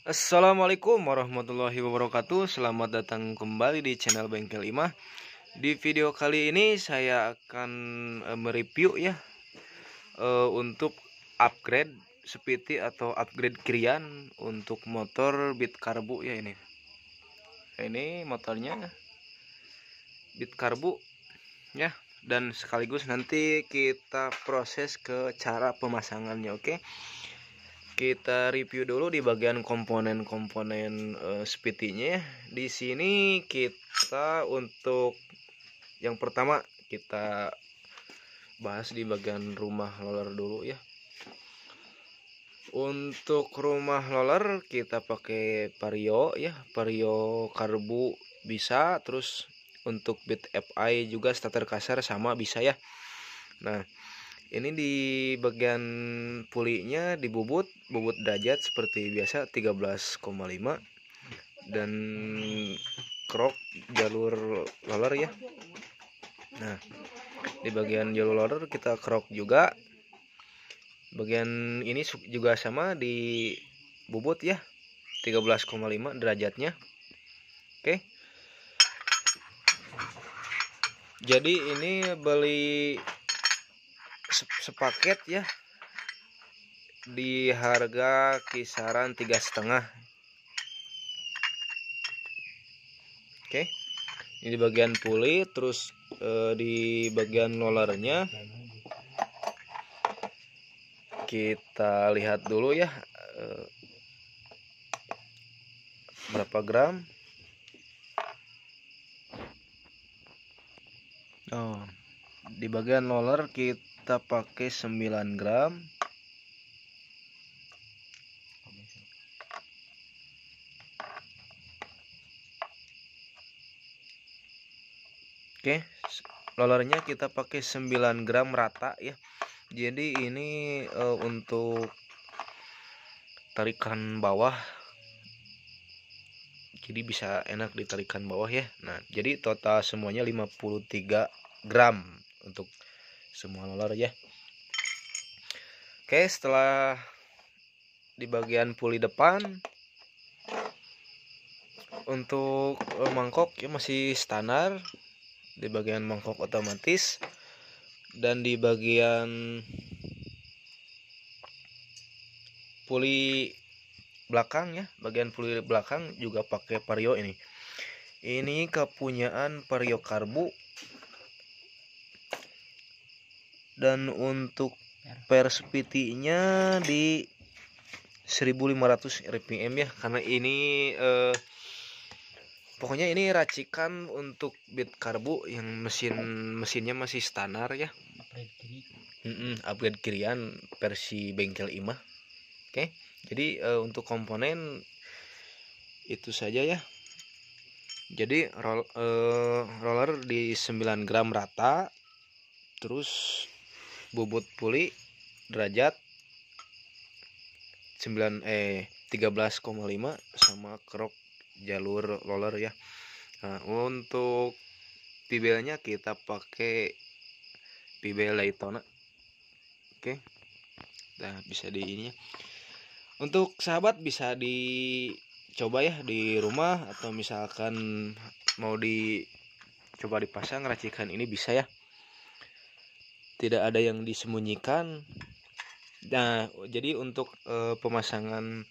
Assalamualaikum warahmatullahi wabarakatuh. Selamat datang kembali di channel Bengkel Imah. Di video kali ini saya akan mereview ya untuk upgrade Speedy atau upgrade Krian untuk motor Bit Karbu ya ini. Ini motornya Bit Karbu ya, dan sekaligus nanti kita proses ke cara pemasangannya. Oke. Kita review dulu di bagian komponen-komponen Speedy-nya ya. Di sini kita untuk yang pertama kita bahas di bagian rumah roller dulu ya. Untuk rumah roller kita pakai Vario ya, Vario Karbu bisa, terus untuk Bit FI juga starter kasar sama bisa ya. Nah, ini di bagian pulinya di bubut derajat seperti biasa 13,5 dan krok jalur roller ya. Nah, di bagian jalur roller kita krok juga. Bagian ini juga sama di bubut ya, 13,5 derajatnya. Oke. Jadi ini beli sepaket ya, di harga kisaran 3,5. Oke, ini di bagian puli, terus di bagian rollernya kita lihat dulu ya berapa gram. Di bagian roller kita pakai 9 gram. Oke, rollernya kita pakai 9 gram rata ya. Jadi ini untuk tarikan bawah, jadi bisa enak ditarikan bawah ya. Nah, jadi total semuanya 53 gram untuk semua roller ya. Oke, setelah di bagian puli depan untuk mangkok ya masih standar di bagian mangkok otomatis, dan di bagian puli belakang ya, bagian puli belakang juga pakai Vario ini. Ini kepunyaan Vario Karbu, dan untuk per Speedy-nya di 1500 rpm ya, karena ini pokoknya ini racikan untuk Bit Karbu yang mesinnya masih standar ya. Upgrade Krian versi Bengkel Imah. Oke, jadi untuk komponen itu saja ya. Jadi roller di 9 gram rata, terus bobot puli derajat 13,5 sama krok jalur roller ya. Nah, untuk pibelnya kita pakai pibel Daytona. Oke. Nah, bisa di ininya. Untuk sahabat bisa dicoba ya di rumah, atau misalkan mau dicoba dipasang racikan ini bisa ya. Tidak ada yang disembunyikan. Nah, jadi untuk pemasangan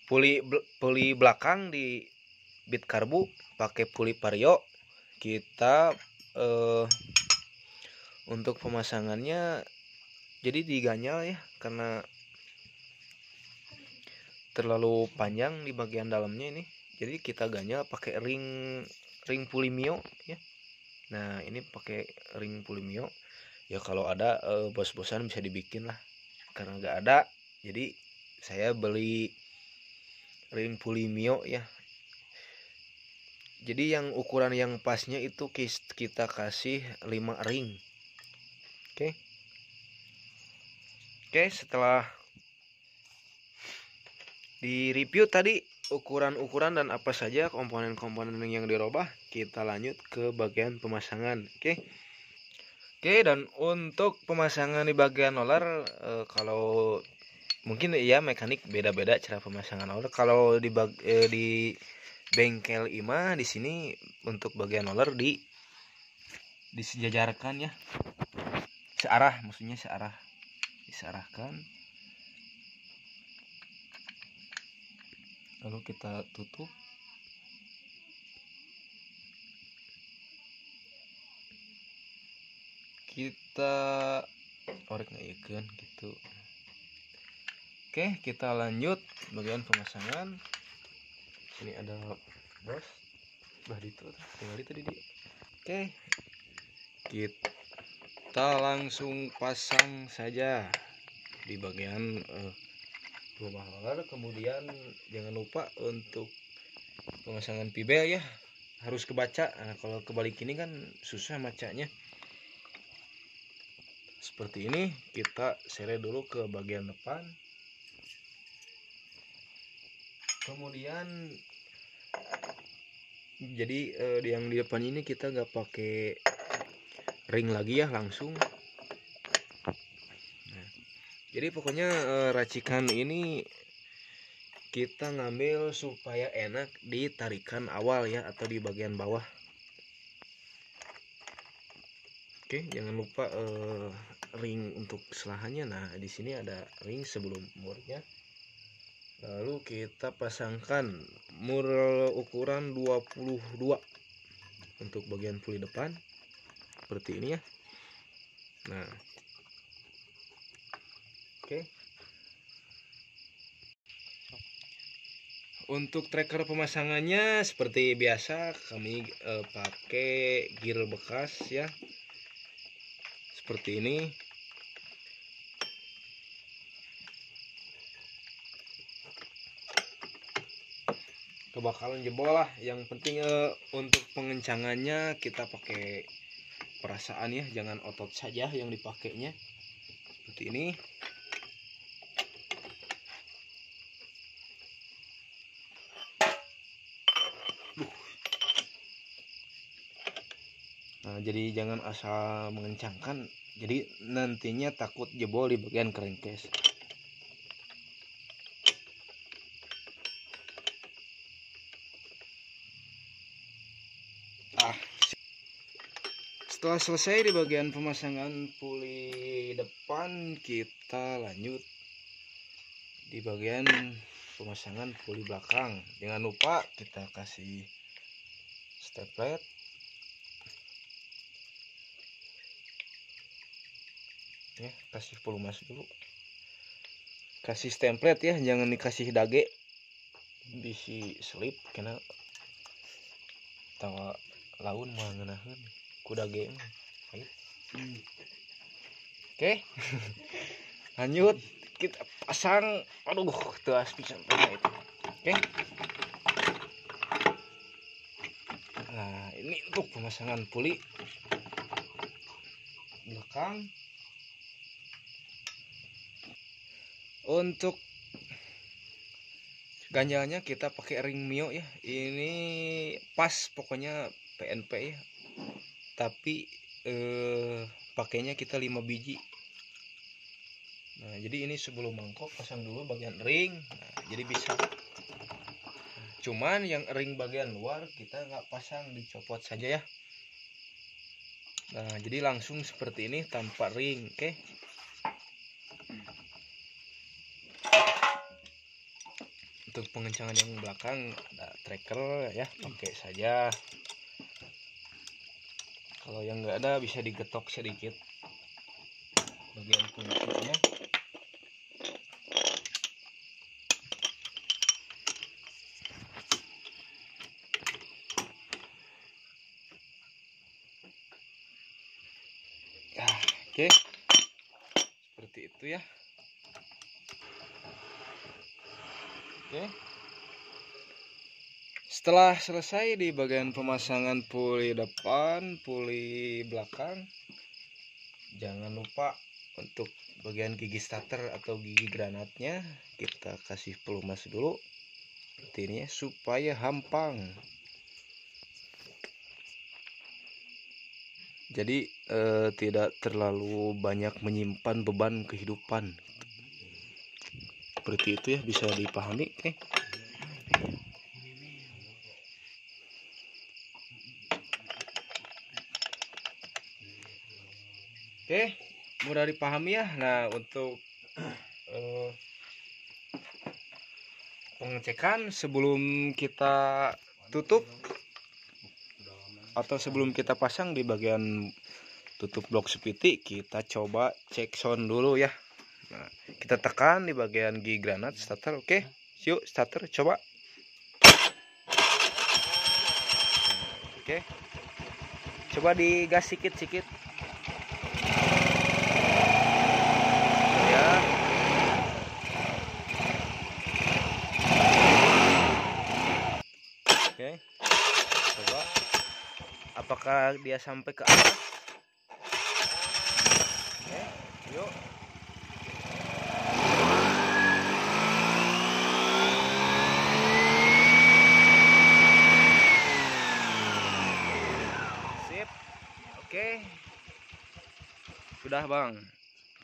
puli belakang di Bit Karbu pakai puli Vario, kita untuk pemasangannya jadi diganyal ya, karena terlalu panjang di bagian dalamnya ini. Jadi kita ganyal pakai ring puli Mio ya. Nah, ini pakai ring puli Mio. Ya kalau ada bos-bosan bisa dibikin lah. Karena nggak ada, jadi saya beli ring puli Mio ya. Jadi yang ukuran yang pasnya itu kita kasih 5 ring. Oke. Oke, setelah di review tadi ukuran-ukuran dan apa saja komponen-komponen yang dirubah, kita lanjut ke bagian pemasangan. Oke. Oke, dan untuk pemasangan di bagian roller, kalau mungkin ya mekanik beda-beda cara pemasangan roller. Kalau di bengkel IMA di sini untuk bagian roller disejajarkan ya, searah, maksudnya disearahkan. Lalu kita tutup. Kita orek ngayeukeun gitu. Oke, kita lanjut bagian pemasangan. Ini ada bos bah itu tinggal itu di dia. Oke, kita langsung pasang saja di bagian rumah roller. Kemudian jangan lupa untuk pemasangan pibel ya, harus kebaca. Nah, kalau kebalik ini kan susah macanya. Seperti ini, kita seret dulu ke bagian depan. Kemudian jadi yang di depan ini kita nggak pakai ring lagi ya, langsung. Nah, jadi pokoknya racikan ini kita ngambil supaya enak di tarikan awal ya, atau di bagian bawah. Oke, jangan lupa ring untuk selahannya. Nah, di sini ada ring sebelum murnya. Lalu kita pasangkan mur ukuran 22 untuk bagian puli depan. Seperti ini ya. Nah. Oke. Untuk tracker pemasangannya seperti biasa kami pakai gear bekas ya. Seperti ini. Kebakalan jebol lah. Yang penting untuk pengencangannya kita pakai perasaan ya, jangan otot saja yang dipakainya. Seperti ini. Nah, jadi jangan asal mengencangkan, jadi nantinya takut jebol di bagian crankcase. Setelah selesai di bagian pemasangan puli depan, kita lanjut di bagian pemasangan puli belakang. Jangan lupa kita kasih stemplet. Ya, kasih pelumas dulu. Kasih stemplet ya, jangan dikasih dage. Bisi selip karena tawa laun mah ngeunaheun ku dage mah. Oke. Lanjut kita pasang. Aduh, teu aspi sampai itu. Oke. Nah, ini untuk pemasangan puli belakang. Untuk ganjalnya kita pakai ring Mio ya. Ini pas pokoknya PNP ya. Tapi pakainya kita 5 biji. Nah, jadi ini sebelum mangkok pasang dulu bagian ring. Nah, jadi bisa. Cuman yang ring bagian luar kita nggak pasang, dicopot saja ya. Nah, jadi langsung seperti ini tanpa ring. Oke. Untuk pengencangan yang belakang ada tracker ya, pakai saja. Kalau yang nggak ada bisa digetok sedikit bagian kuncinya. Oke. Seperti itu ya. Oke. Setelah selesai di bagian pemasangan puli depan, puli belakang, jangan lupa untuk bagian gigi starter atau gigi granatnya kita kasih pelumas dulu seperti ini ya, supaya hampang. Jadi tidak terlalu banyak menyimpan beban kehidupan. Seperti itu ya, bisa dipahami. Oke, mudah dipahami ya. Nah, untuk pengecekan sebelum kita tutup atau sebelum kita pasang di bagian tutup blok sepiti, kita coba cek sound dulu ya. Nah, kita tekan di bagian G granat starter. Oke, yuk starter coba. Oke, coba digas sikit-sikit ya. Oke, coba apakah dia sampai ke atas. Oke, yuk. Sip. Oke, sudah bang.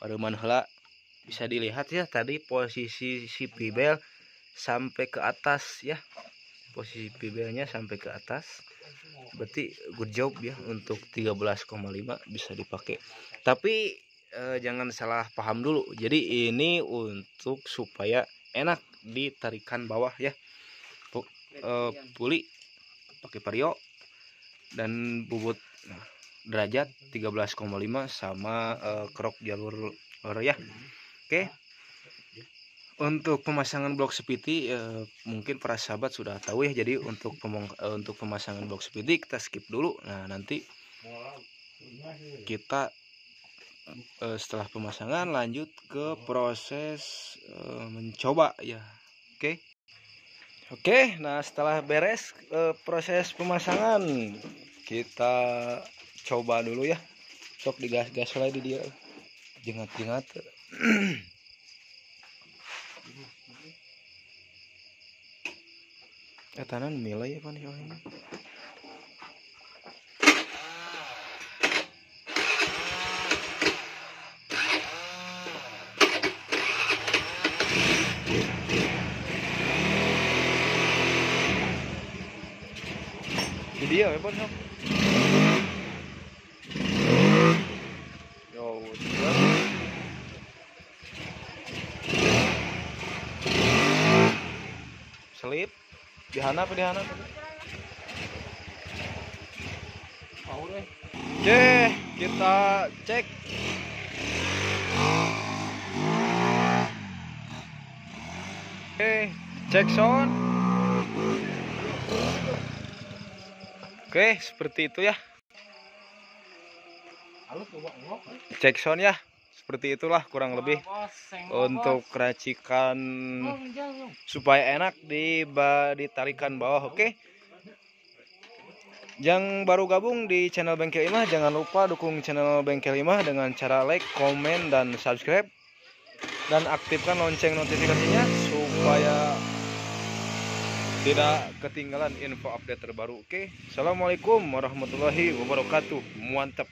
Paruman heula bisa dilihat ya, tadi posisi si pibel sampai ke atas ya. Posisi pibelnya sampai ke atas. Berarti good job ya, untuk 13,5 bisa dipakai. Tapi jangan salah paham dulu. Jadi ini untuk supaya enak ditarikan bawah ya. Puli pakai vario dan bobot derajat 13,5 sama krok jalur ya. Oke. Untuk pemasangan blok sepiti mungkin para sahabat sudah tahu ya. Jadi untuk pemasangan blok sepiti kita skip dulu. Nah, nanti kita setelah pemasangan lanjut ke proses mencoba ya. Oke, nah setelah beres proses pemasangan, kita coba dulu ya. Sok digas-gas lagi dia. Jengat-jengat. Tanan milai apa nih ini? Jadi ya apa sok? Yo, selip. Dihana. Oke, kita cek. Oke, cek sound. Oke, seperti itu ya. Cek sound ya. Seperti itulah kurang lebih untuk racikan supaya enak ditarikan bawah. Oke. Yang baru gabung di channel Bengkel Imah, jangan lupa dukung channel Bengkel Imah dengan cara like, komen, dan subscribe, dan aktifkan lonceng notifikasinya supaya tidak ketinggalan info update terbaru. Oke. Assalamualaikum warahmatullahi wabarakatuh. Mantap.